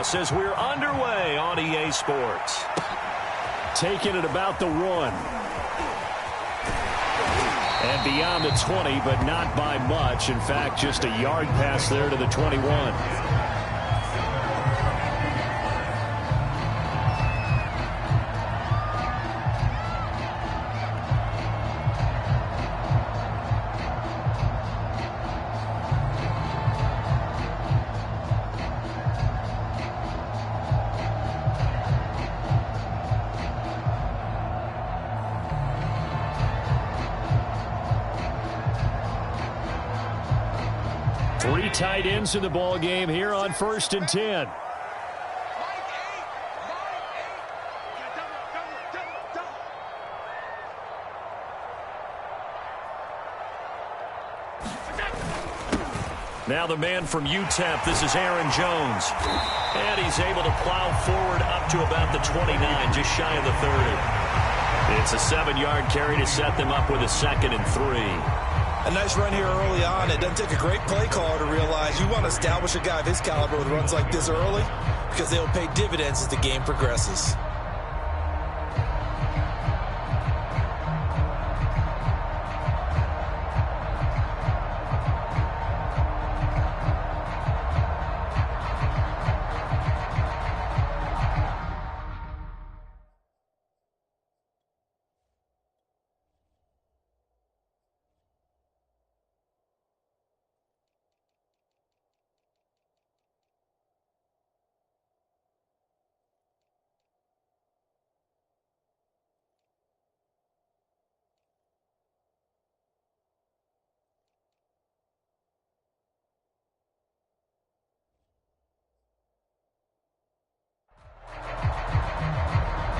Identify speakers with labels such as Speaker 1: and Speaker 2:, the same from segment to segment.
Speaker 1: kickoffs as we're underway on EA Sports. Taking it about the 1. And beyond the 20, but not by much. In fact, just a yard pass there to the 21. Three tight ends in the ball game here on 1st and 10. Now the man from UTEP, this is Aaron Jones. And he's able to plow forward up to about the 29, just shy of the 30. It's a 7-yard carry to set them up with a 2nd and 3.
Speaker 2: A nice run here early on. It doesn't take a great play caller to realize you want to establish a guy of his caliber with runs like this early because they'll pay dividends as the game progresses.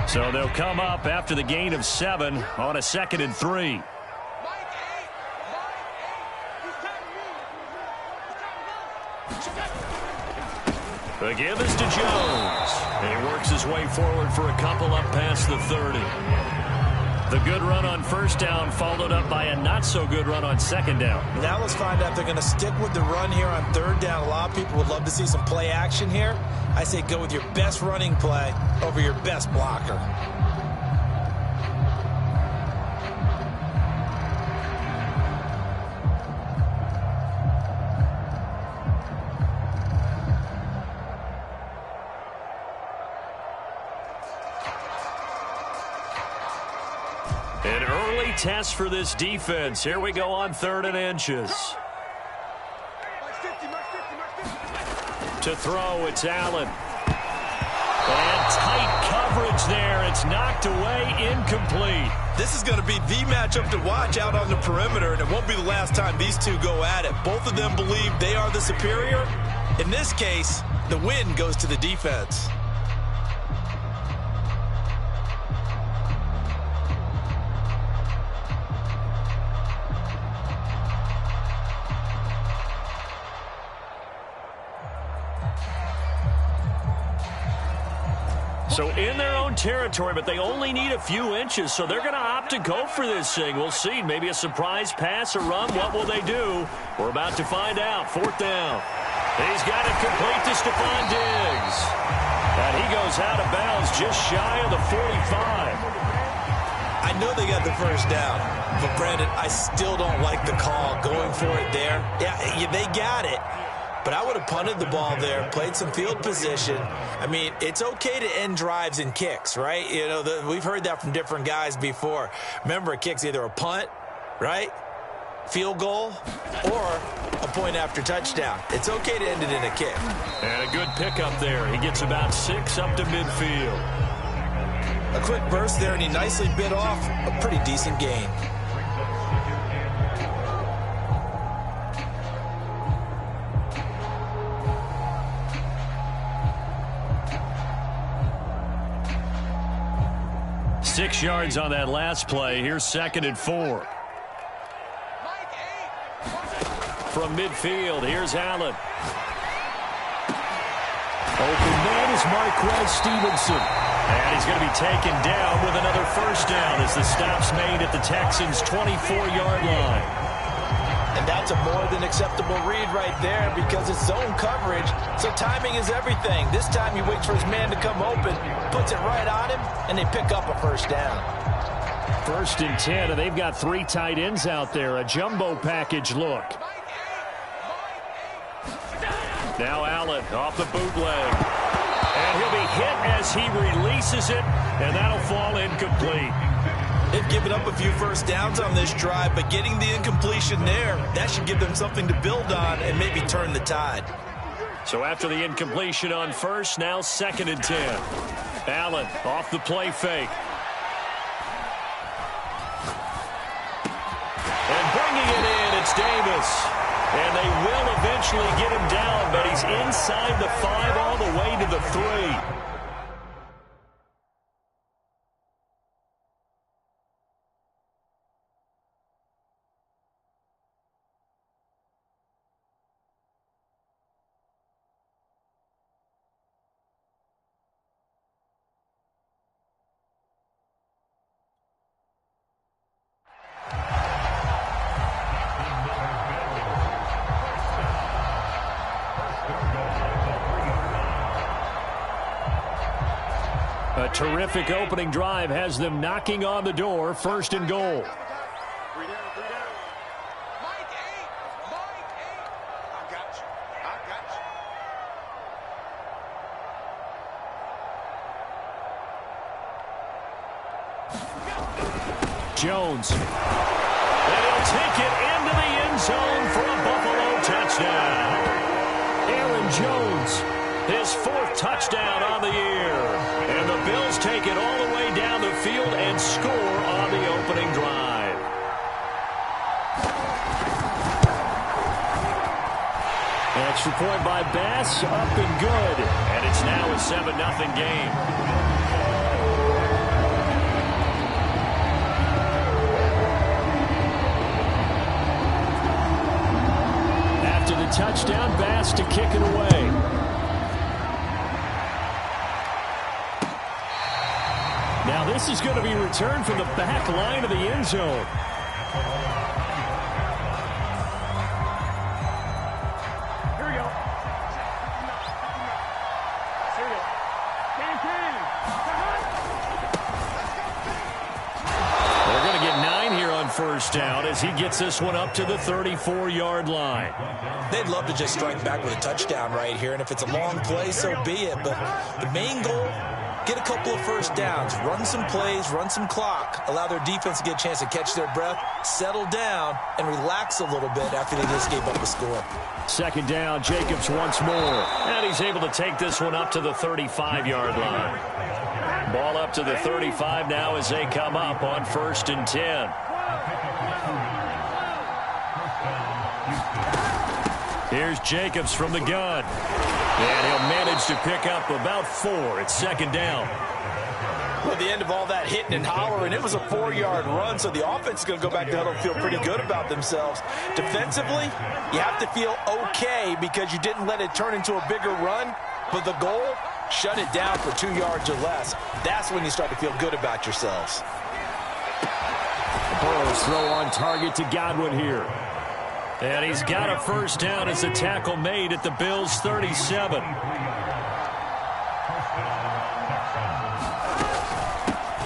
Speaker 1: So they'll come up after the gain of 7 on a 2nd and 3. The give is to Jones. And he works his way forward for a couple up past the 30. The good run on 1st down followed up by a not-so-good run on 2nd down.
Speaker 2: Now let's find out if they're going to stick with the run here on 3rd down. A lot of people would love to see some play action here. I say go with your best running play over your best blocker.
Speaker 1: An early test for this defense. Here we go on 3rd and inches. To throw, it's Allen. And tight coverage there. It's knocked away, incomplete.
Speaker 2: This is going to be the matchup to watch out on the perimeter, and it won't be the last time these two go at it. Both of them believe they are the superior. In this case, the win goes to the defense.
Speaker 1: So in their own territory, but they only need a few inches, so they're going to opt to go for this thing. We'll see. Maybe a surprise pass or run. What will they do? We're about to find out. 4th down. He's got it complete to Stephon Diggs. And he goes out of bounds just shy of the 45.
Speaker 2: I know they got the 1st down, but Brandon, I still don't like the call going for it there. Yeah, they got it. But I would have punted the ball there, played some field position. I mean, it's okay to end drives and kicks, right? You know, we've heard that from different guys before. Remember, a kick's either a punt, right, field goal, or a point after touchdown. It's okay to end it in a kick.
Speaker 1: And a good pickup there. He gets about 6 up to midfield.
Speaker 2: A quick burst there, and he nicely bit off a pretty decent gain.
Speaker 1: Six yards on that last play. Here's 2nd and 4. From midfield, here's Allen. Open man is Marquez Stevenson. And he's going to be taken down with another 1st down as the stop's made at the Texans' 24-yard line.
Speaker 2: And that That's a more than acceptable read right there because it's zone coverage, so timing is everything. This time he waits for his man to come open, puts it right on him, and they pick up a first down.
Speaker 1: 1st and 10, and they've got 3 tight ends out there. A jumbo package look. Now Allen off the bootleg. And he'll be hit as he releases it, and that'll fall incomplete.
Speaker 2: They've given up a few first downs on this drive, but getting the incompletion there, that should give them something to build on and maybe turn the tide.
Speaker 1: So after the incompletion on first, now 2nd and 10. Allen off the play fake. And bringing it in, it's Davis. And they will eventually get him down, but he's inside the 5 all the way to the 3. A terrific opening drive has them knocking on the door. 1st and goal. Jones. And he'll take it into the end zone for a Buffalo touchdown. Aaron Jones, his 4th touchdown on the year. And the Bills take it all the way down the field and score on the opening drive. Extra point by Bass, up and good. And it's now a 7-0 game. After the touchdown, Bass to kick it away. Now this is going to be returned from the back line of the end zone. Here we go. Here we go. They're going to get 9 here on 1st down as he gets this one up to the 34-yard line.
Speaker 2: They'd love to just strike back with a touchdown right here, and if it's a long play, so be it. But the main goal, get a couple of first downs, run some plays, run some clock, allow their defense to get a chance to catch their breath, settle down, and relax a little bit after they just gave up a score.
Speaker 1: 2nd down, Jacobs once more. And he's able to take this one up to the 35-yard line. Ball up to the 35 now as they come up on 1st and 10. Here's Jacobs from the gun. And he'll manage to pick up about 4. It's 2nd down.
Speaker 2: Well, at the end of all that hitting and hollering, it was a 4-yard run, so the offense is going to go back to huddle and feel pretty good about themselves. Defensively, you have to feel okay because you didn't let it turn into a bigger run, but the goal, shut it down for 2 yards or less. That's when you start to feel good about yourselves.
Speaker 1: Burrow's throw on target to Godwin here. And he's got a first down as a tackle made at the Bills' 37.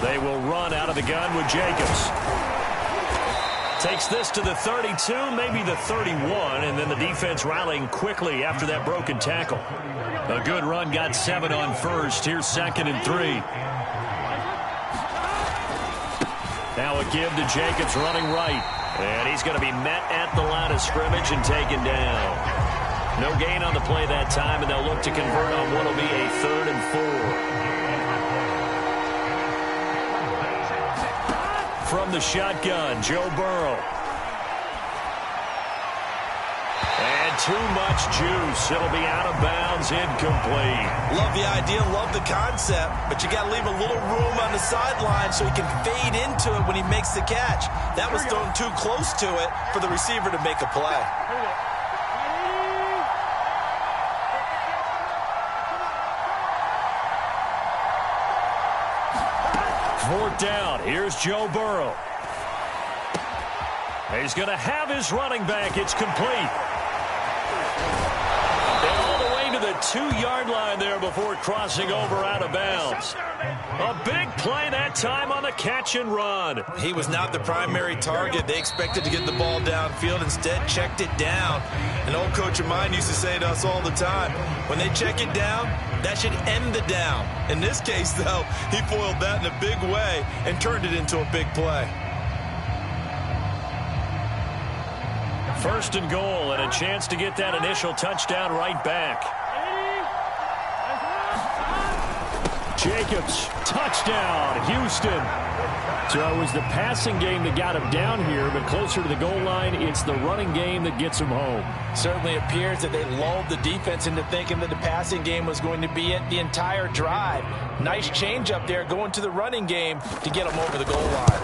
Speaker 1: They will run out of the gun with Jacobs. Takes this to the 32, maybe the 31, and then the defense rallying quickly after that broken tackle. A good run, got 7 on first. Here's 2nd and 3. Now a give to Jacobs running right. And he's going to be met at the line of scrimmage and taken down. No gain on the play that time, and they'll look to convert on what will be a 3rd and 4. From the shotgun, Joe Burrow. And too much juice. It'll be out of bounds, incomplete.
Speaker 2: Love the idea, love the concept, but you got to leave a little room on the sideline so he can fade into it when he makes the catch. That was thrown too close to it for the receiver to make a play.
Speaker 1: 4th down. Here's Joe Burrow. He's going to have his running back. It's complete. And all the way to the 2-yard line there before crossing over out of bounds. A big play that time on the catch and run.
Speaker 2: He was not the primary target. They expected to get the ball downfield. Instead, checked it down. An old coach of mine used to say to us all the time, when they check it down, that should end the down. In this case, though, he foiled that in a big way and turned it into a big play.
Speaker 1: First and goal, and a chance to get that initial touchdown right back. Jacobs, touchdown, Houston. So it was the passing game that got him down here, but closer to the goal line, it's the running game that gets him home.
Speaker 3: Certainly appears that they lulled the defense into thinking that the passing game was going to be it the entire drive. Nice change up there going to the running game to get them over the goal line.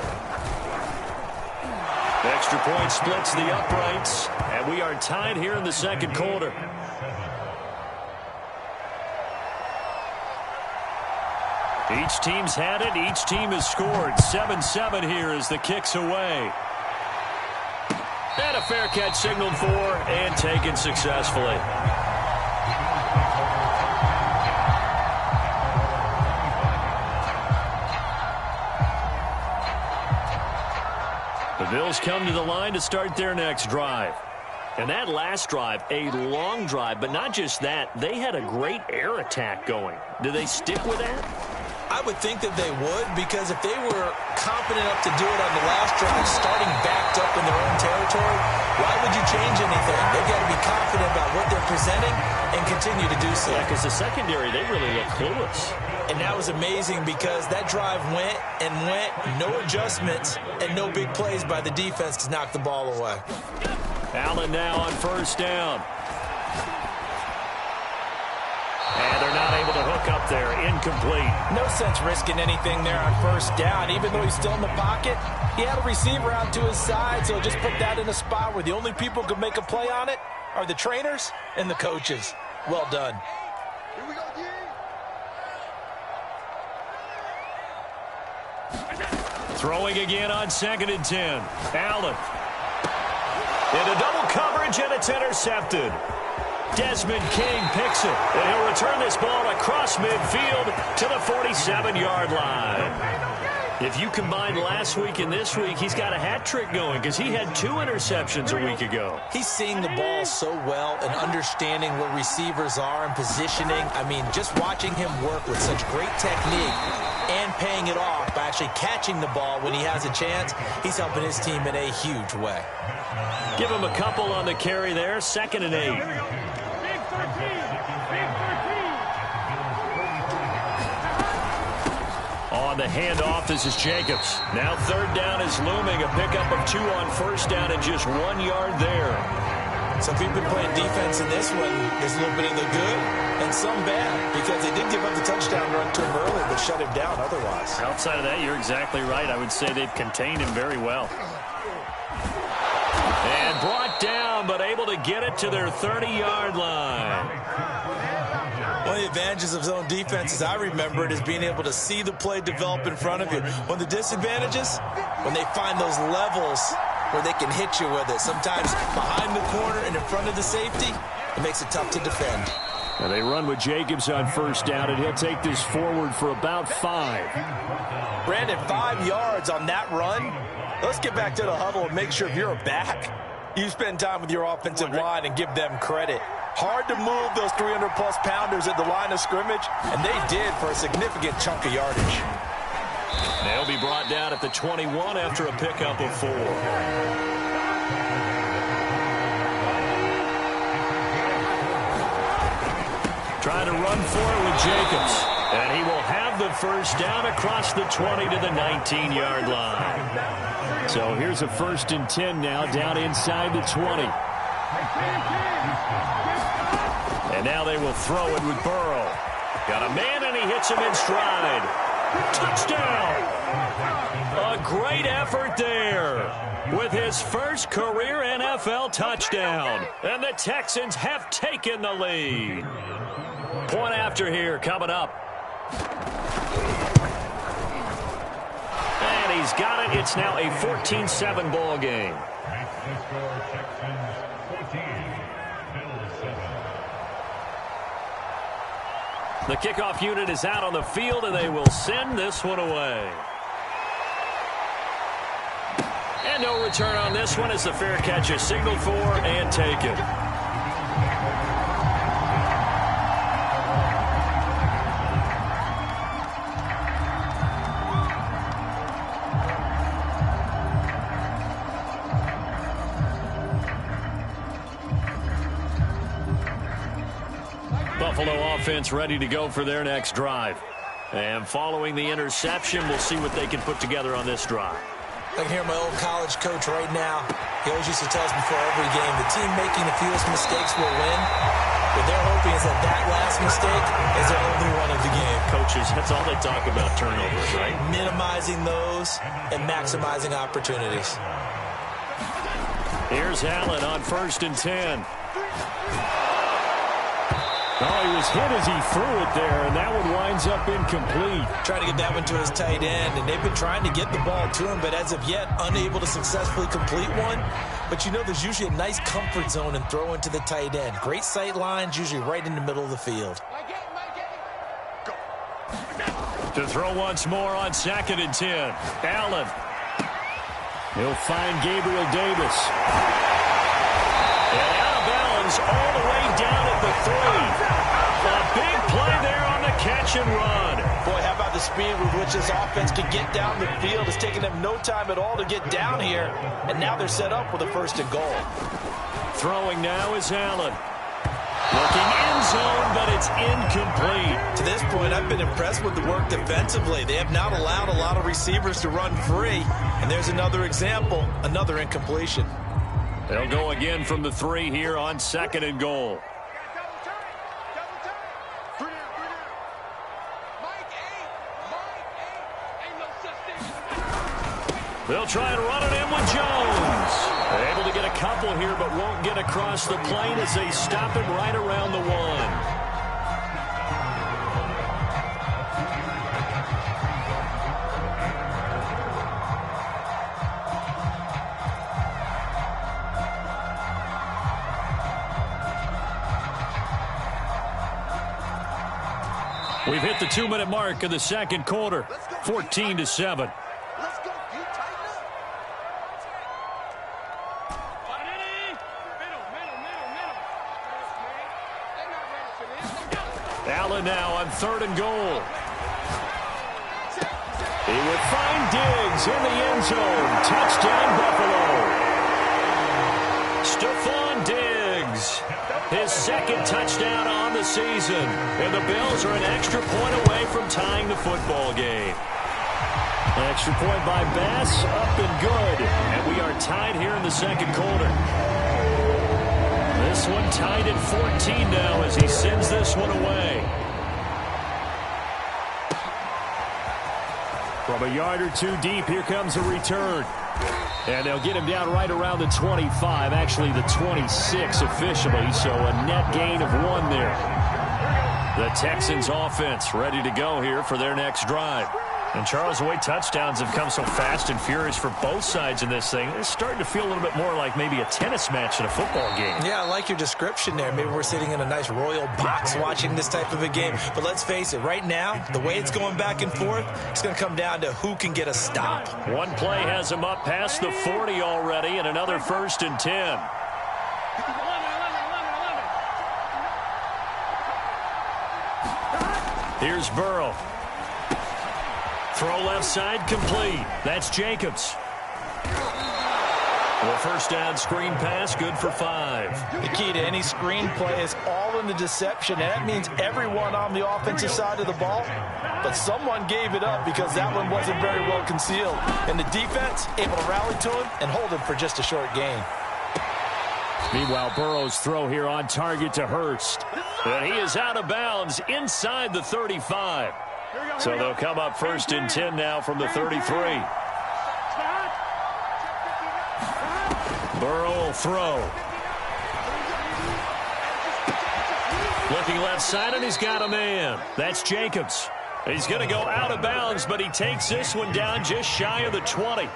Speaker 1: The extra point splits the uprights, and we are tied here in the second quarter. Each team's had it. Each team has scored. 7-7 here as the kick's away. And a fair catch signaled for and taken successfully. The Bills come to the line to start their next drive. And that last drive, a long drive, but not just that. They had a great air attack going. Do they stick with that?
Speaker 2: I would think that they would, because if they were confident enough to do it on the last drive, starting backed up in their own territory, why would you change anything? They've got to be confident about what they're presenting and continue to do so.
Speaker 1: Yeah, because the secondary, they really look clueless.
Speaker 2: And that was amazing because that drive went and went, no adjustments, and no big plays by the defense to knock the ball away.
Speaker 1: Allen now on first down. And they're not able to hook up there. Incomplete.
Speaker 3: No sense risking anything there on first down. Even though he's still in the pocket, he had a receiver out to his side, so just put that in a spot where the only people who can make a play on it are the trainers and the coaches. Well done.
Speaker 1: Throwing again on 2nd and 10. Allen. Into double coverage, and it's intercepted. Desmond King picks it, and he'll return this ball across midfield to the 47-yard line. If you combine last week and this week, he's got a hat trick going because he had 2 interceptions a week ago.
Speaker 2: He's seeing the ball so well and understanding where receivers are and positioning. I mean, just watching him work with such great technique and paying it off by actually catching the ball when he has a chance, he's helping his team in a huge way.
Speaker 1: Give him a couple on the carry there, 2nd and 8. On the handoff, this is Jacobs. Now 3rd down is looming. A pickup of 2 on first down and just 1 yard there.
Speaker 2: So if you've been playing defense in this one, there's a little bit of the good and some bad, because they did give up the touchdown run to him early but shut him down otherwise.
Speaker 1: Outside of that, you're exactly right. I would say they've contained him very well. And brought down, but able to get it to their 30-yard line.
Speaker 2: One of the advantages of zone defense, as I remember it, is being able to see the play develop in front of you. One of the disadvantages, when they find those levels where they can hit you with it. Sometimes behind the corner and in front of the safety, it makes it tough to defend.
Speaker 1: And they run with Jacobs on first down, and he'll take this forward for about 5.
Speaker 3: Brandon, 5 yards on that run. Let's get back to the huddle and make sure if you're a back, you spend time with your offensive line and give them credit. Hard to move those 300-plus pounders at the line of scrimmage, and they did for a significant chunk of yardage.
Speaker 1: They'll be brought down at the 21 after a pickup of 4. Trying to run for it with Jacobs. And he will have the first down across the 20 to the 19-yard line. So here's a 1st and 10 now down inside the 20. And now they will throw it with Burrow. Got a man, and he hits him in stride. Touchdown! A great effort there with his first career NFL touchdown. And the Texans have taken the lead. Point after here coming up. And he's got it. It's now a 14-7 ball game. The kickoff unit is out on the field, and they will send this one away. And no return on this one as the fair catch is signaled for and taken. Buffalo offense ready to go for their next drive. And following the interception, we'll see what they can put together on this drive.
Speaker 2: I can hear my old college coach right now. He always used to tell us before every game, the team making the fewest mistakes will win. What they're hoping is that that last mistake is their only one of the game.
Speaker 1: Coaches, that's all they talk about, turnovers, right?
Speaker 2: Minimizing those and maximizing opportunities.
Speaker 1: Here's Allen on 1st and 10.
Speaker 4: Oh, he was hit as he threw it there, and that one winds up incomplete.
Speaker 2: Trying to get that one to his tight end, and they've been trying to get the ball to him, but as of yet, unable to successfully complete one. But you know there's usually a nice comfort zone in throwing to the tight end. Great sight lines, usually right in the middle of the field.
Speaker 1: To throw once more on 2nd and 10. Allen.
Speaker 4: He'll find Gabriel Davis.
Speaker 1: And out of bounds all the way down at the 3. A big play there on the catch and run.
Speaker 3: Boy, how about the speed with which this offense can get down the field? It's taken them no time at all to get down here, and now they're set up with a 1st and goal.
Speaker 1: Throwing now is Allen. Looking end zone, but it's incomplete.
Speaker 2: To this point, I've been impressed with the work defensively. They have not allowed a lot of receivers to run free, and there's another example, another incompletion.
Speaker 1: They'll go again from the 3 here on 2nd and goal. They'll try and run it in with Jones. They're able to get a couple here, but won't get across the plane as they stop him right around the 1. We've hit the 2-minute mark of the 2nd quarter, 14-7. Allen now on 3rd and goal. He would find Diggs in the end zone. Touchdown, Buffalo. Stephon Diggs. His 2nd touchdown on the season. And the Bills are an extra point away from tying the football game. An extra point by Bass, up and good. And we are tied here in the 2nd quarter. This one tied at 14 now as he sends this one away.
Speaker 4: From a yard or 2 deep, here comes a return. And they'll get him down right around the 25, actually the 26 officially, so a net gain of 1 there. The Texans offense ready to go here for their next drive. And Charles, the way touchdowns have come so fast and furious for both sides in this thing, it's starting to feel a little bit more like maybe a tennis match in a football game.
Speaker 2: Yeah, I like your description there. Maybe we're sitting in a nice royal box watching this type of a game. But let's face it, right now, the way it's going back and forth, it's going to come down to who can get a stop.
Speaker 1: One play has him up past the 40 already, and another 1st and 10. Here's Burrow. Throw left side complete. That's Jacobs. The 1st down screen pass, good for 5.
Speaker 3: The key to any screen play is all in the deception, and that means everyone on the offensive side of the ball. But someone gave it up because that one wasn't very well concealed. And the defense able to rally to him and hold him for just a short gain.
Speaker 4: Meanwhile, Burrow's throw here on target to Hurst.
Speaker 1: And he is out of bounds inside the 35. So they'll come up 1st and 10 now from the 33. Burrow will throw. Looking left side, and he's got a man. That's Jacobs. He's going to go out of bounds, but he takes this one down just shy of the 20.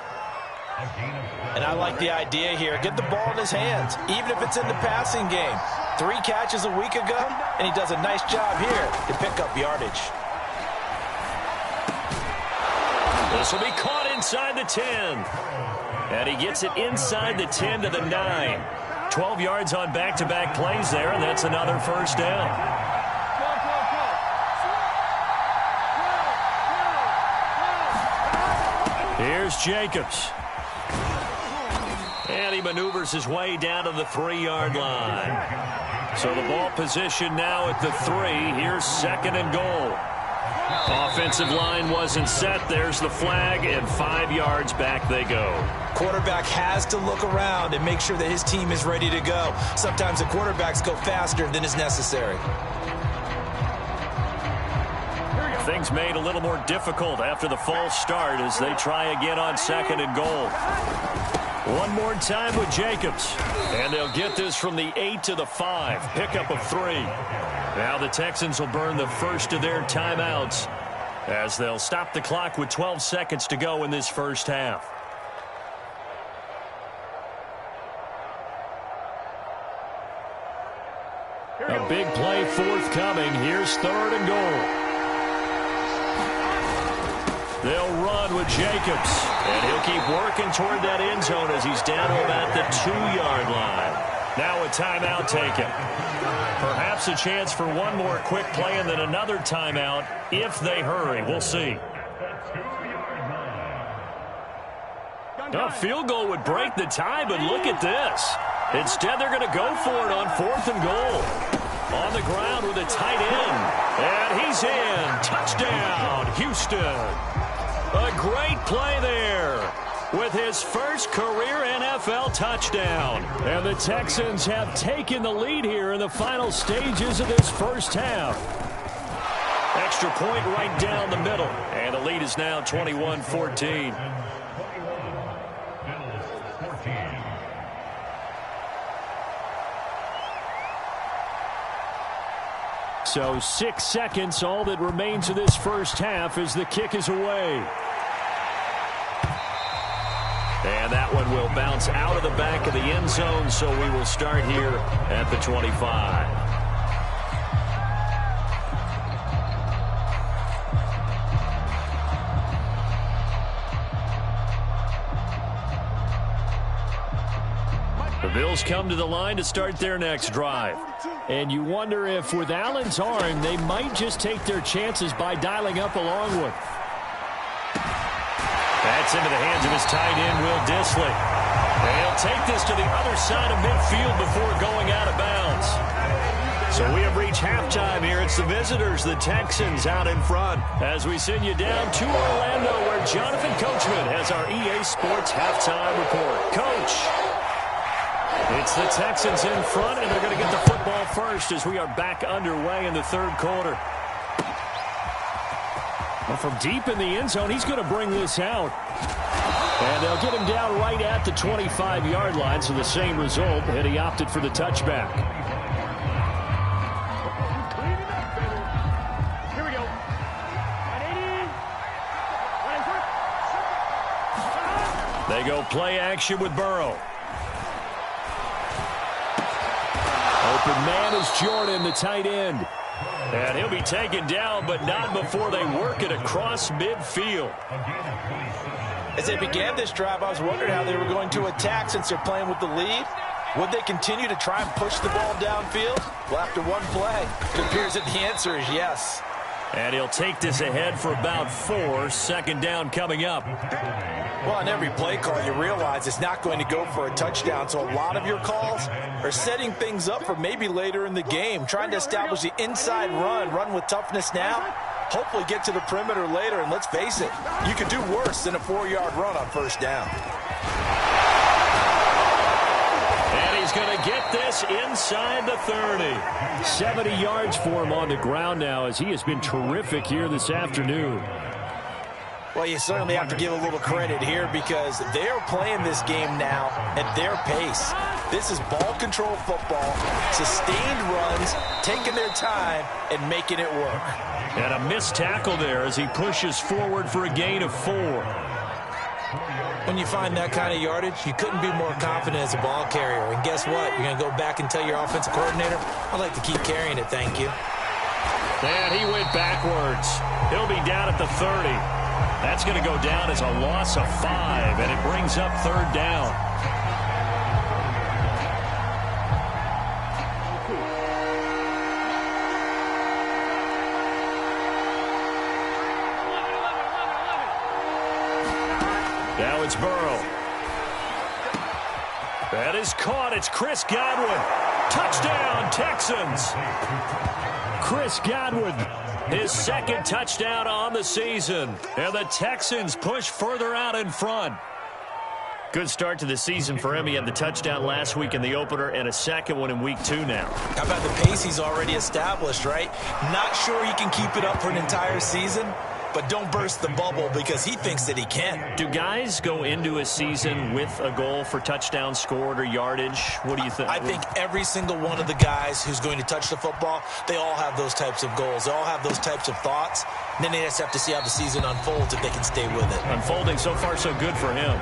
Speaker 3: And I like the idea here. Get the ball in his hands, even if it's in the passing game. 3 catches a week ago, and he does a nice job here to pick up yardage.
Speaker 1: This will be caught inside the 10. And he gets it inside the 10 to the 9. 12 yards on back-to-back plays there, and that's another first down. Here's Jacobs. And he maneuvers his way down to the 3-yard line. So the ball position now at the 3. Here's 2nd and goal. Offensive line wasn't set. There's the flag, and 5 yards back they go.
Speaker 3: Quarterback has to look around and make sure that his team is ready to go. Sometimes the quarterbacks go faster than is necessary.
Speaker 1: Things made a little more difficult after the false start as they try again on 2nd and goal. One more time with Jacobs. And they'll get this from the 8 to the 5. Pickup of 3. Now the Texans will burn the first of their timeouts as they'll stop the clock with 12 seconds to go in this first half. A big play forthcoming. Here's 3rd and goal. They'll run with Jacobs, and he'll keep working toward that end zone as he's down to about the 2-yard line. Now a timeout taken. Perhaps a chance for one more quick play and then another timeout if they hurry. We'll see. A field goal would break the tie, but look at this. Instead, they're going to go for it on 4th and goal. On the ground with a tight end. And he's in. Touchdown, Houston. A great play there with his first career NFL touchdown. And the Texans have taken the lead here in the final stages of this first half. Extra point right down the middle. And the lead is now 21-14. So 6 seconds, all that remains of this first half as the kick is away. And that one will bounce out of the back of the end zone, so we will start here at the 25. The Bills come to the line to start their next drive. And you wonder if with Allen's arm, they might just take their chances by dialing up along with. That's into the hands of his tight end, Will Dissly. And he'll take this to the other side of midfield before going out of bounds. So we have reached halftime here. It's the visitors, the Texans, out in front. As we send you down to Orlando, where Jonathan Coachman has our EA Sports halftime report. Coach. It's the Texans in front, and they're going to get the football first as we are back underway in the third quarter. Well, from deep in the end zone, he's going to bring this out. And they'll get him down right at the 25-yard line, so the same result, and he opted for the touchback.
Speaker 5: Here we go.
Speaker 1: They go play action with Burrow. Open man is Jordan, the tight end. And he'll be taken down, but not before they work it across midfield.
Speaker 3: As they began this drive, I was wondering how they were going to attack since they're playing with the lead. Would they continue to try and push the ball downfield? Well, after one play, it appears that the answer is yes.
Speaker 1: And he'll take this ahead for about 4. Second down coming up.
Speaker 3: Well, on every play call, you realize it's not going to go for a touchdown. So a lot of your calls are setting things up for maybe later in the game, trying to establish the inside run with toughness now, hopefully get to the perimeter later. And let's face it, you could do worse than a 4-yard run on first down.
Speaker 1: And he's going to get this inside the 30. 70 yards for him on the ground now, as he has been terrific here this afternoon.
Speaker 3: Well, you certainly have to give a little credit here because they're playing this game now at their pace. This is ball control football, sustained runs, taking their time and making it work.
Speaker 1: And a missed tackle there as he pushes forward for a gain of 4.
Speaker 2: When you find that kind of yardage, you couldn't be more confident as a ball carrier. And guess what? You're going to go back and tell your offensive coordinator, I'd like to keep carrying it, thank you.
Speaker 1: And he went backwards. He'll be down at the 30. That's going to go down as a loss of 5, and it brings up 3rd down. Now it's Burrow. That is caught. It's Chris Godwin. Touchdown, Texans. Chris Godwin, his 2nd touchdown on the season. And the Texans push further out in front. Good start to the season for him. He had the touchdown last week in the opener and a 2nd one in week 2 now.
Speaker 2: How about the pace he's already established, right? Not sure he can keep it up for an entire season, but don't burst the bubble because he thinks that he can.
Speaker 1: Do guys go into a season with a goal for touchdown scored or yardage? What do you think?
Speaker 2: I think every single one of the guys who's going to touch the football, they all have those types of goals. They all have those types of thoughts. And then they just have to see how the season unfolds if they can stay with it.
Speaker 1: Unfolding so far so good for him.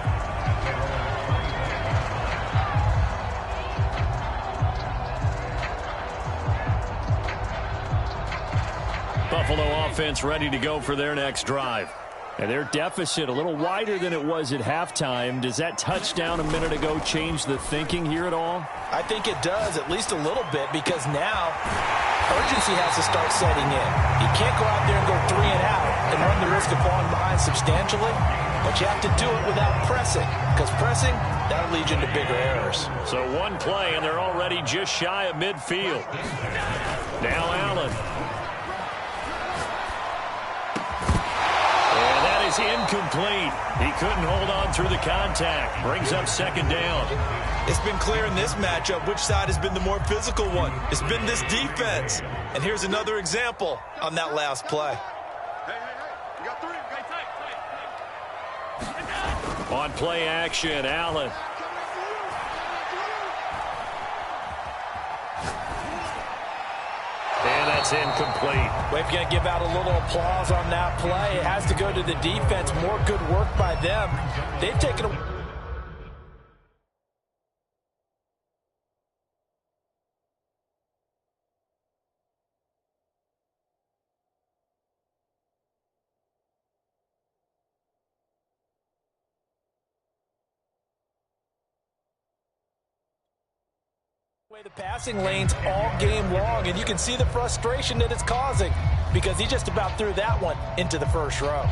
Speaker 1: Buffalo offense ready to go for their next drive. And their deficit a little wider than it was at halftime. Does that touchdown a minute ago change the thinking here at all?
Speaker 3: I think it does, at least a little bit, because now urgency has to start setting in. You can't go out there and go 3 and out and run the risk of falling behind substantially, but you have to do it without pressing, because pressing, that'll lead you into bigger errors.
Speaker 1: So one play, and they're already just shy of midfield. Now Allen. Is incomplete. He couldn't hold on through the contact. Brings up 2nd down.
Speaker 2: It's been clear in this matchup which side has been the more physical one. It's been this defense. And here's another example on that last play.
Speaker 5: You got 3.
Speaker 1: On play action, Allen. And that's incomplete.
Speaker 3: We're going to give out a little applause on that play. It has to go to the defense. More good work by them. They've taken a... the passing lanes all game long, and you can see the frustration that it's causing because he just about threw that one into the first row.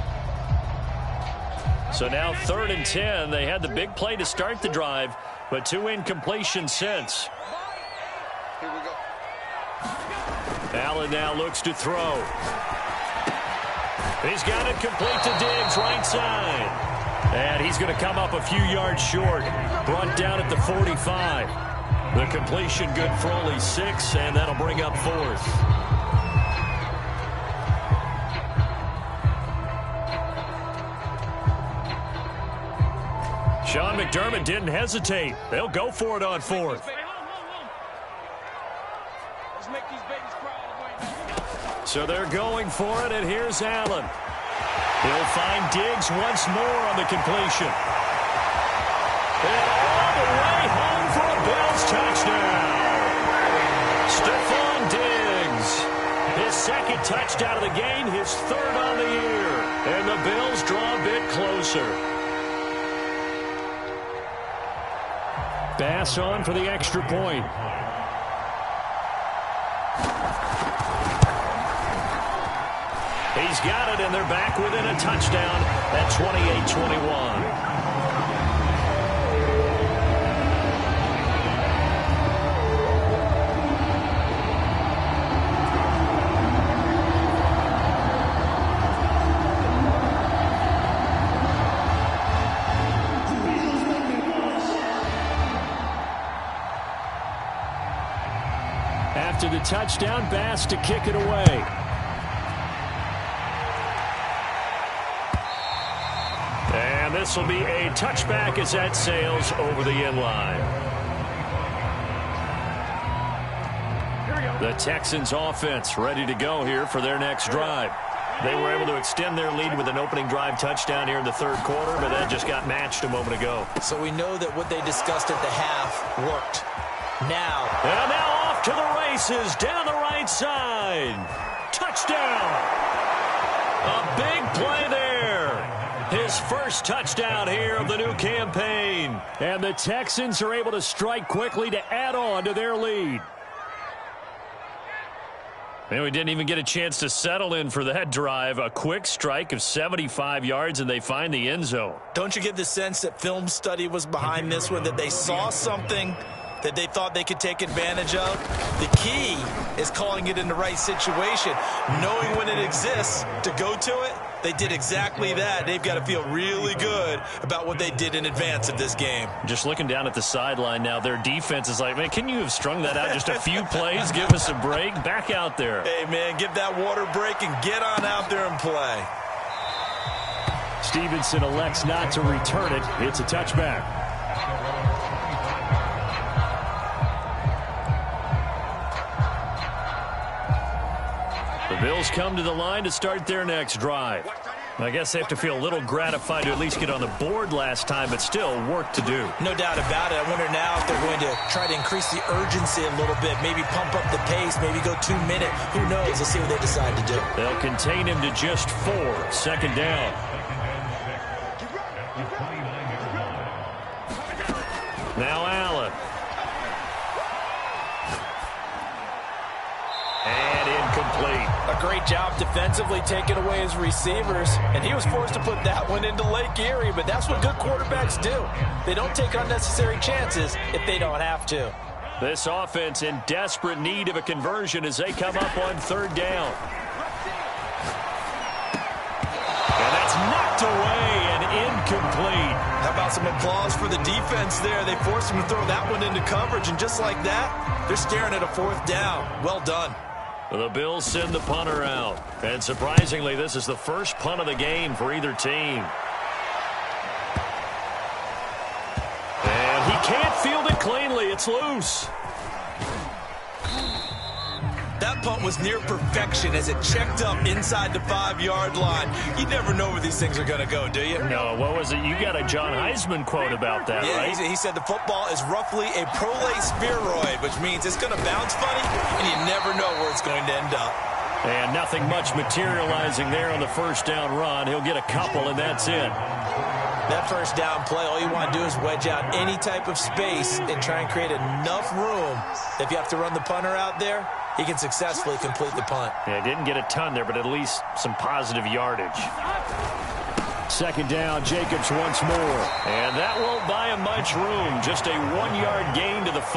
Speaker 1: So now 3rd and 10. They had the big play to start the drive, but 2 incompletions since.
Speaker 5: Here we go.
Speaker 1: Allen now looks to throw. He's got it complete to Diggs, right side. And he's going to come up a few yards short. Brought down at the 45. The completion good for only 6, and that'll bring up 4th. Sean McDermott didn't hesitate. They'll go for it on 4th. So they're going for it, and here's Allen. He'll find Diggs once more on the completion. And all the way home for a Bills touchdown. Stephon Diggs. His 2nd touchdown of the game, his 3rd on the year. And the Bills draw a bit closer. Bass on for the extra point. He's got it, and they're back within a touchdown at 28-21. After the touchdown, Bass to kick it away. And this will be a touchback as that sails over the end line. The Texans offense ready to go here for their next drive. They were able to extend their lead with an opening drive touchdown here in the third quarter, but that just got matched a moment ago.
Speaker 2: So we know that what they discussed at the half worked. Now.
Speaker 1: And now off to the races down the right side. Touchdown. A big play there. His first touchdown here of the new campaign.
Speaker 4: And the Texans are able to strike quickly to add on to their lead.
Speaker 1: And we didn't even get a chance to settle in for that drive. A quick strike of 75 yards, and they find the end zone.
Speaker 2: Don't you get the sense that film study was behind this one, that they saw something that they thought they could take advantage of? The key is calling it in the right situation, knowing when it exists to go to it. They did exactly that. They've got to feel really good about what they did in advance of this game.
Speaker 1: Just looking down at the sideline now, their defense is like, man, can you have strung that out just a few plays? Give us a break. Back out there.
Speaker 2: Hey, man, give that water break and get on out there and play.
Speaker 4: Stevenson elects not to return it. It's a touchback.
Speaker 1: The Bills come to the line to start their next drive. I guess they have to feel a little gratified to at least get on the board last time, but still work to do.
Speaker 2: No doubt about it. I wonder now if they're going to try to increase the urgency a little bit, maybe pump up the pace, maybe go 2 minute. Who knows? Let's see what they decide to do.
Speaker 1: They'll contain him to just 4. Second down. Now Allen. And incomplete.
Speaker 3: A great job defensively taking away his receivers, and he was forced to put that one into Lake Erie, but that's what good quarterbacks do. They don't take unnecessary chances if they don't have to.
Speaker 1: This offense in desperate need of a conversion as they come up on third down. And that's knocked away and incomplete.
Speaker 2: How about some applause for the defense there? They forced him to throw that one into coverage, and just like that, they're staring at a fourth down. Well done.
Speaker 1: The Bills send the punter out. And surprisingly, this is the first punt of the game for either team. And he can't field it cleanly. It's loose.
Speaker 2: That punt was near perfection as it checked up inside the 5-yard line. You never know where these things are going to go, do you?
Speaker 1: No, what was it? You got a John Heisman quote about that,
Speaker 2: yeah,
Speaker 1: right?
Speaker 2: He said the football is roughly a prolate spheroid, which means it's going to bounce funny, and you never know where it's going to end up.
Speaker 1: And nothing much materializing there on the first down run. He'll get a couple, and that's it.
Speaker 2: That first down play, all you want to do is wedge out any type of space and try and create enough room. If you have to run the punter out there, he can successfully complete the punt.
Speaker 1: Yeah, didn't get a ton there, but at least some positive yardage.
Speaker 4: Second down, Jacobs once more.
Speaker 1: And that won't buy him much room. Just a 1-yard gain to the 5.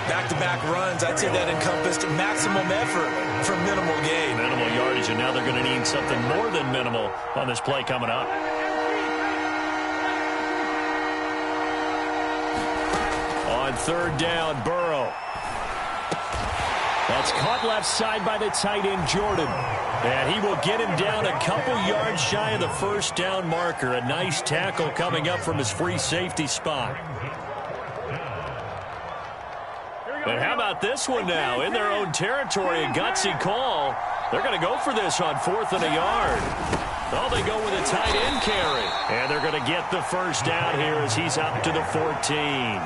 Speaker 2: Back-to-back runs, I'd say that encompassed maximum effort for minimal gain.
Speaker 1: Minimal yardage, and now they're going to need something more than minimal on this play coming up. On third down, Burrow. That's caught left side by the tight end, Jordan. And he will get him down a couple yards shy of the first down marker. A nice tackle coming up from his free safety spot. And how about this one now? In their own territory, a gutsy call. They're going to go for this on 4th and a yard. Oh, they go with a tight end carry. And they're going to get the first down here as he's up to the 14.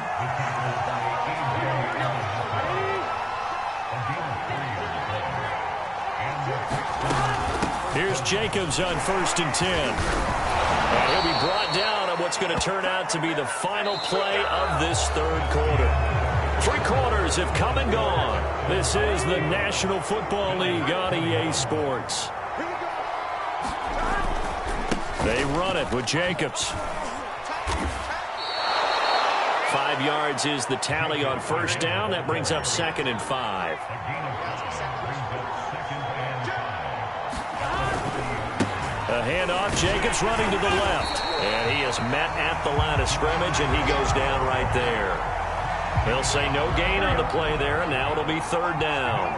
Speaker 1: Here's Jacobs on 1st and 10. And he'll be brought down on what's going to turn out to be the final play of this third quarter. 3 quarters have come and gone. This is the National Football League on EA Sports. They run it with Jacobs. 5 yards is the tally on first down. That brings up 2nd and 5. A handoff, Jacobs running to the left. And he is met at the line of scrimmage, and he goes down right there. They'll say no gain on the play there, and now it'll be 3rd down.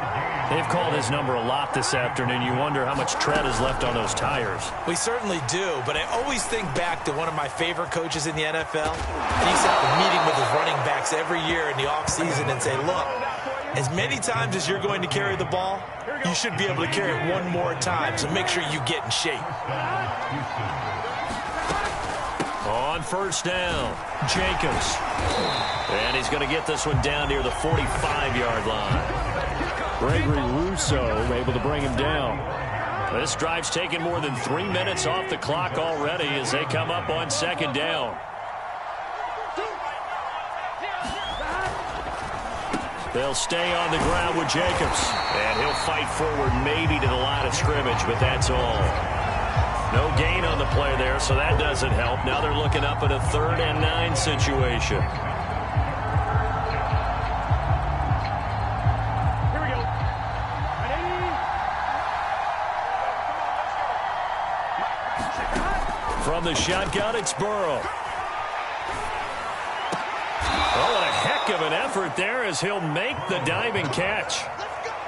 Speaker 1: They've called his number a lot this afternoon. You wonder how much tread is left on those tires.
Speaker 2: We certainly do, but I always think back to one of my favorite coaches in the NFL. He used to have a meeting with his running backs every year in the offseason and say, look, As many times as you're going to carry the ball, you should be able to carry it one more time, so make sure you get in shape.
Speaker 1: On first down, Jacobs. And he's going to get this one down near the 45-yard line.
Speaker 4: Gregory Rousseau able to bring him down.
Speaker 1: This drive's taken more than 3 minutes off the clock already as they come up on second down. They'll stay on the ground with Jacobs. And he'll fight forward maybe to the line of scrimmage, but that's all. No gain on the play there, so that doesn't help. Now they're looking up at a 3rd and 9 situation.
Speaker 6: Here we go.
Speaker 1: From the shotgun, it's Burrow. Oh, what a heck of an effort there as he'll make the diving catch.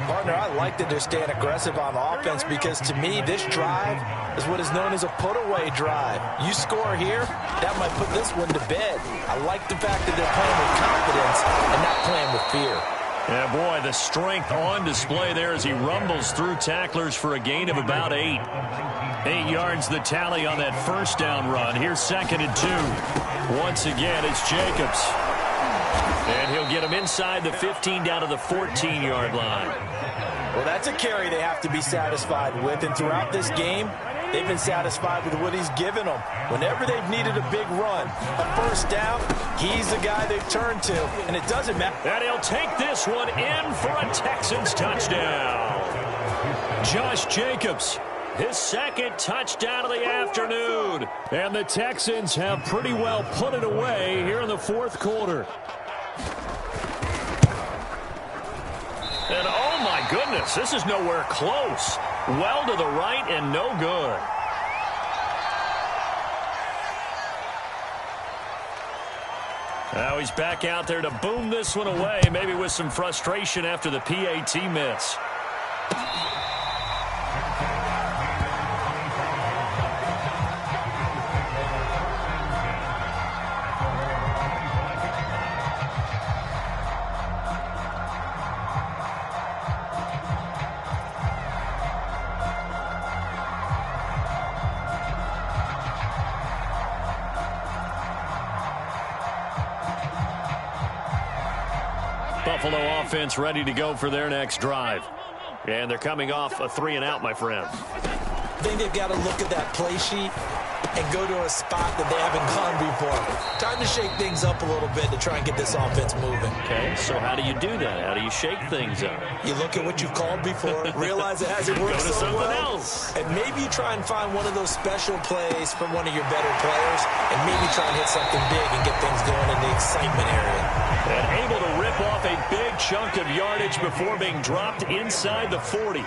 Speaker 2: Partner, I like that they're staying aggressive on offense because, to me, this drive is what is known as a put-away drive. You score here, that might put this one to bed. I like the fact that they're playing with confidence and not playing with fear.
Speaker 1: Yeah, boy, the strength on display there as he rumbles through tacklers for a gain of about 8. 8 yards the tally on that first down run. Here's 2nd and 2. Once again, it's Jacobs. And he'll get him inside the 15 down to the 14-yard line.
Speaker 2: Well, that's a carry they have to be satisfied with. And throughout this game, they've been satisfied with what he's given them. Whenever they've needed a big run, a first down, he's the guy they've turned to. And it doesn't matter.
Speaker 1: And he'll take this one in for a Texans touchdown. Josh Jacobs, his 2nd touchdown of the afternoon.
Speaker 4: And the Texans have pretty well put it away here in the 4th quarter.
Speaker 1: And oh my goodness, this is nowhere close. Well to the right and no good. Now he's back out there to boom this one away, maybe with some frustration after the PAT miss. Buffalo offense ready to go for their next drive. And they're coming off a 3-and-out, my friend.
Speaker 2: I think they've got to look at that play sheet and go to a spot that they haven't gone before. Time to shake things up a little bit to try and get this offense moving.
Speaker 1: Okay, so how do you do that? How do you shake things up?
Speaker 2: You look at what you've called before, realize it hasn't worked
Speaker 1: Go to
Speaker 2: so
Speaker 1: something
Speaker 2: well,
Speaker 1: else.
Speaker 2: and maybe you try and find one of those special plays from one of your better players, and maybe try and hit something big and get things going in the excitement area.
Speaker 1: And able to rip off a big chunk of yardage before being dropped inside the 40.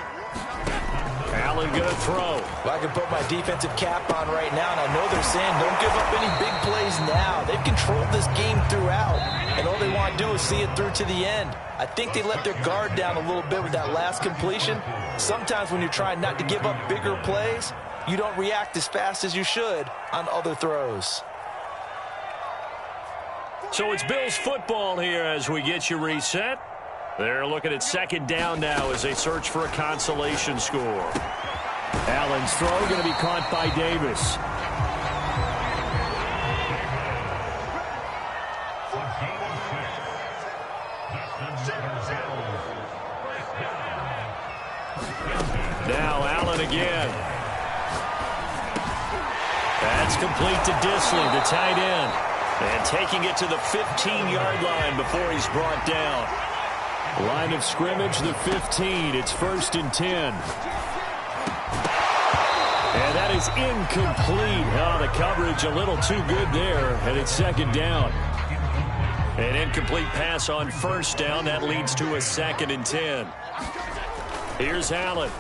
Speaker 1: Allen going to throw.
Speaker 2: Well, I can put my defensive cap on right now, and I know they're saying don't give up any big plays now. They've controlled this game throughout, and all they want to do is see it through to the end. I think they let their guard down a little bit with that last completion. Sometimes when you're trying not to give up bigger plays, you don't react as fast as you should on other throws.
Speaker 1: So it's Bills football here as we get you reset. They're looking at 2nd down now as they search for a consolation score.
Speaker 4: Allen's throw going to be caught by Davis.
Speaker 1: Now Allen again. That's complete to Disley, the tight end. And taking it to the 15-yard line before he's brought down.
Speaker 4: Line of scrimmage, the 15. It's 1st and 10. And that is incomplete. Oh, the coverage a little too good there, and it's 2nd down.
Speaker 1: An incomplete pass on 1st down. That leads to a 2nd and 10. Here's Allen.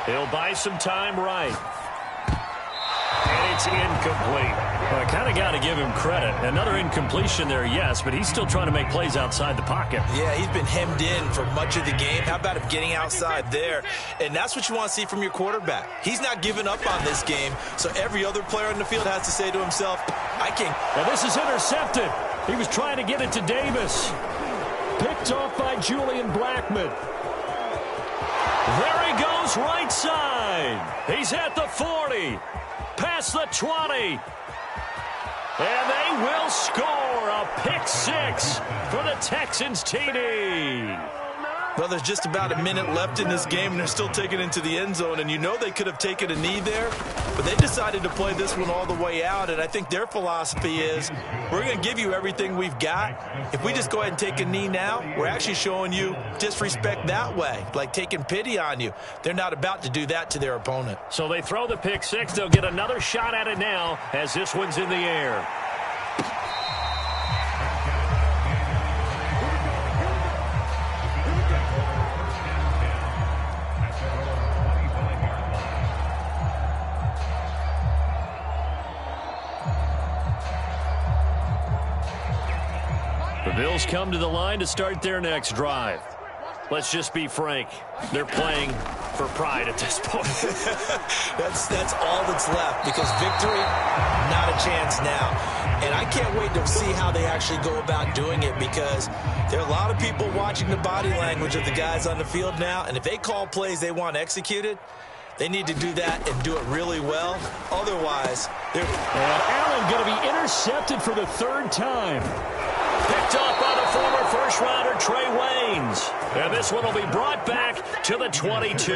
Speaker 1: He'll buy some time right. And it's incomplete. Well, I kind of got to give him credit. Another incompletion there, yes, but he's still trying to make plays outside the pocket.
Speaker 2: Yeah, he's been hemmed in for much of the game. How about him getting outside there? And that's what you want to see from your quarterback. He's not giving up on this game, so every other player on the field has to say to himself, I can.
Speaker 1: Now this is intercepted. He was trying to get it to Davis.
Speaker 4: Picked off by Julian Blackmon.
Speaker 1: There he goes, right side. He's at the 40, past the 20. And they will score a pick six for the Texans TD.
Speaker 2: Well, there's just about a minute left in this game, and they're still taking it into the end zone. And you know they could have taken a knee there, but they decided to play this one all the way out. And I think their philosophy is, we're going to give you everything we've got. If we just go ahead and take a knee now, we're actually showing you disrespect that way, like taking pity on you. They're not about to do that to their opponent.
Speaker 1: So they throw the pick six. They'll get another shot at it now as this one's in the air. The Bills come to the line to start their next drive. Let's just be frank. They're playing for pride at this point.
Speaker 2: That's all that's left, because victory, not a chance now. And I can't wait to see how they actually go about doing it, because there are a lot of people watching the body language of the guys on the field now, and if they call plays they want executed, they need to do that and do it really well. Otherwise, they're...
Speaker 4: And Allen going to be intercepted for the third time.
Speaker 1: Picked up by the former first-rounder Trey Waynes. And this one will be brought back to the 22.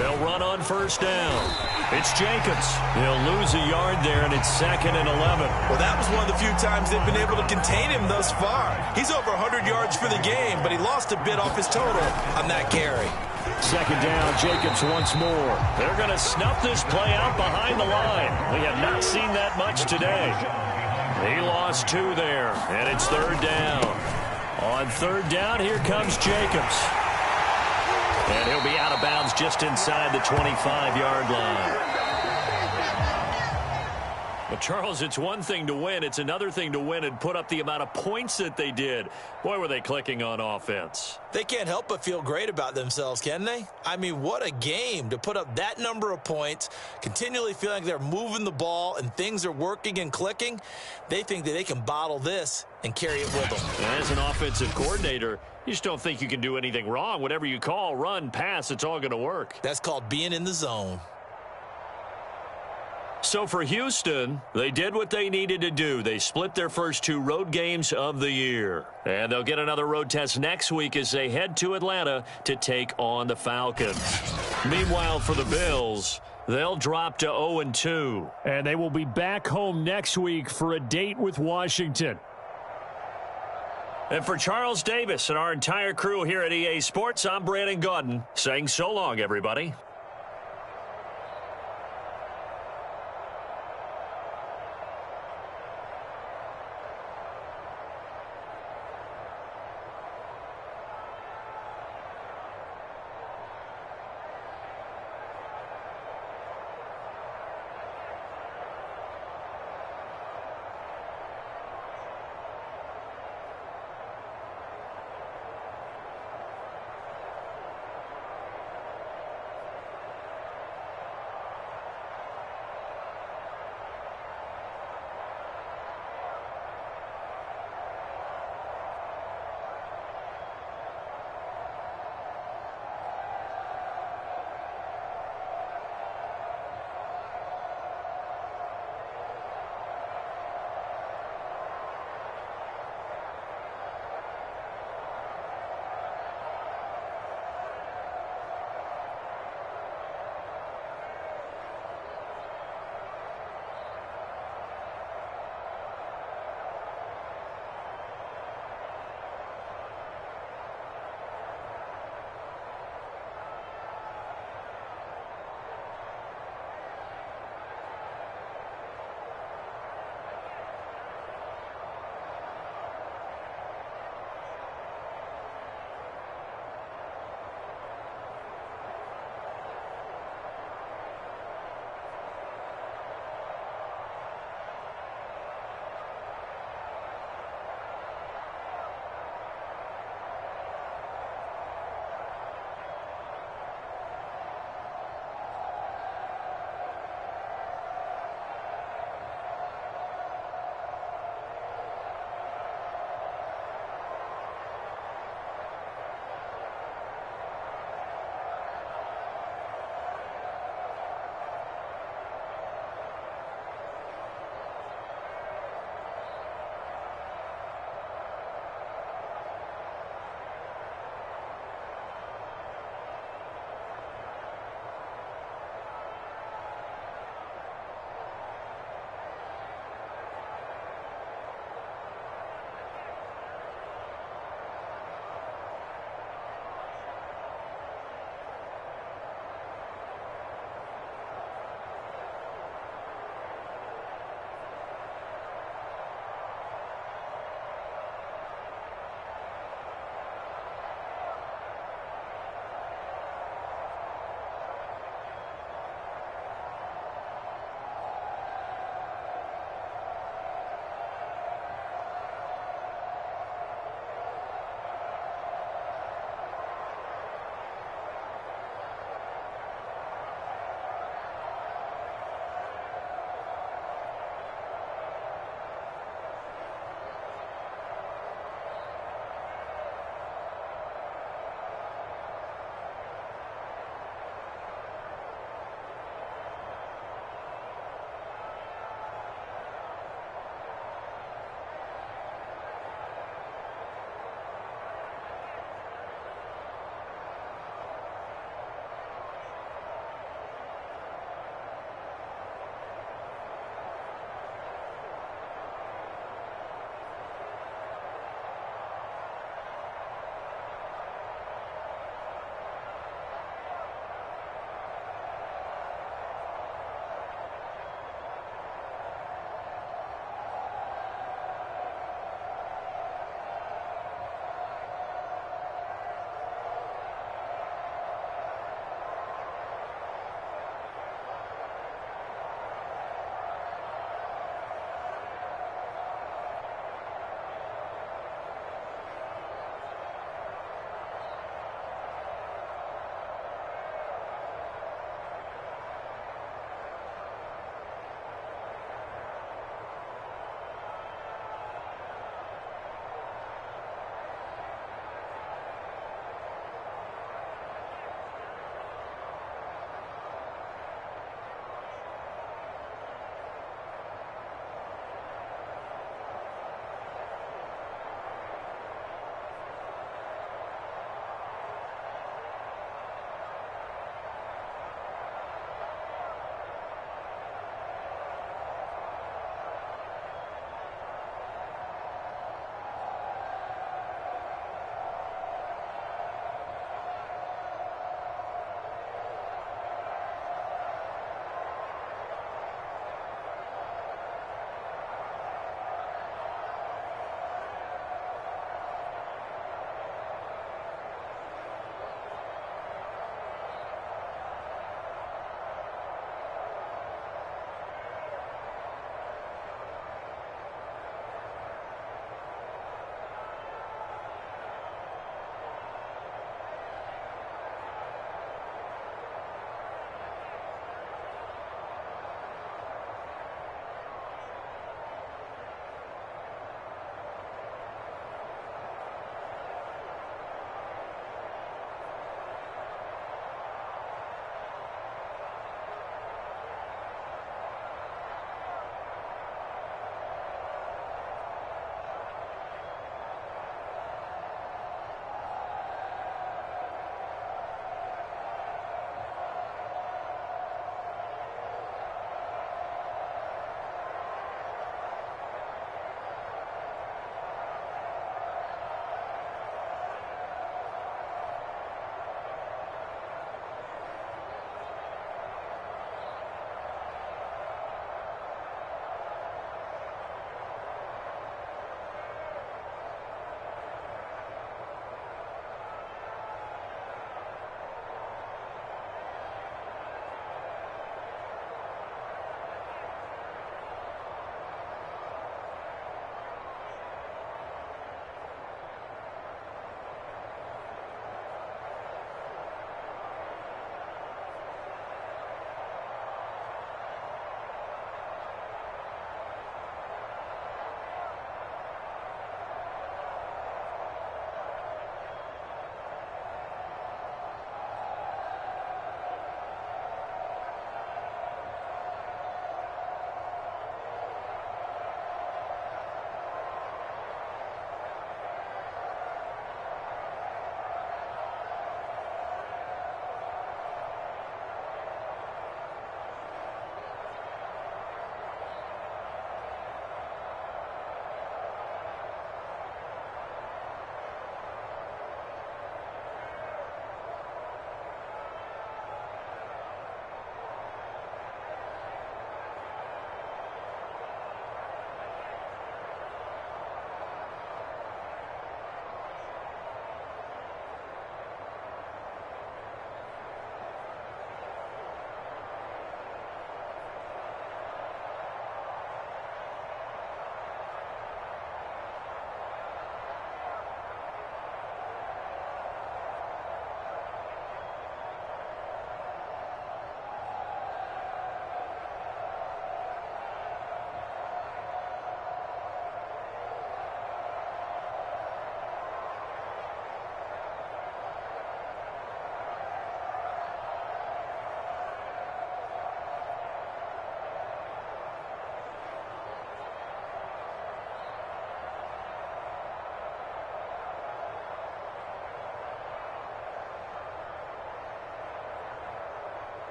Speaker 1: They'll run on first down. It's Jacobs. He'll lose a yard there, and it's 2nd and 11.
Speaker 2: Well, that was one of the few times they've been able to contain him thus far. He's over 100 yards for the game, but he lost a bit off his total on that carry.
Speaker 4: 2nd down, Jacobs once more.
Speaker 1: They're going to snuff this play out behind the line. We have not seen that much today. He lost 2 there, and it's 3rd down. On 3rd down, here comes Jacobs. And he'll be out of bounds just inside the 25-yard line. But, Charles, it's one thing to win. It's another thing to win and put up the amount of points that they did. Boy, were they clicking on offense.
Speaker 2: They can't help but feel great about themselves, can they? I mean, what a game to put up that number of points, continually feeling like they're moving the ball and things are working and clicking. They think that they can bottle this and carry it with them.
Speaker 1: And as an offensive coordinator, you just don't think you can do anything wrong. Whatever you call, run, pass, it's all going to work.
Speaker 2: That's called being in the zone.
Speaker 1: So for Houston, they did what they needed to do. They split their first 2 road games of the year. And they'll get another road test next week as they head to Atlanta to take on the Falcons. Meanwhile, for the Bills, they'll drop to 0-2.
Speaker 4: And they will be back home next week for a date with Washington.
Speaker 1: And for Charles Davis and our entire crew here at EA Sports, I'm Brandon Gaudin saying so long, everybody.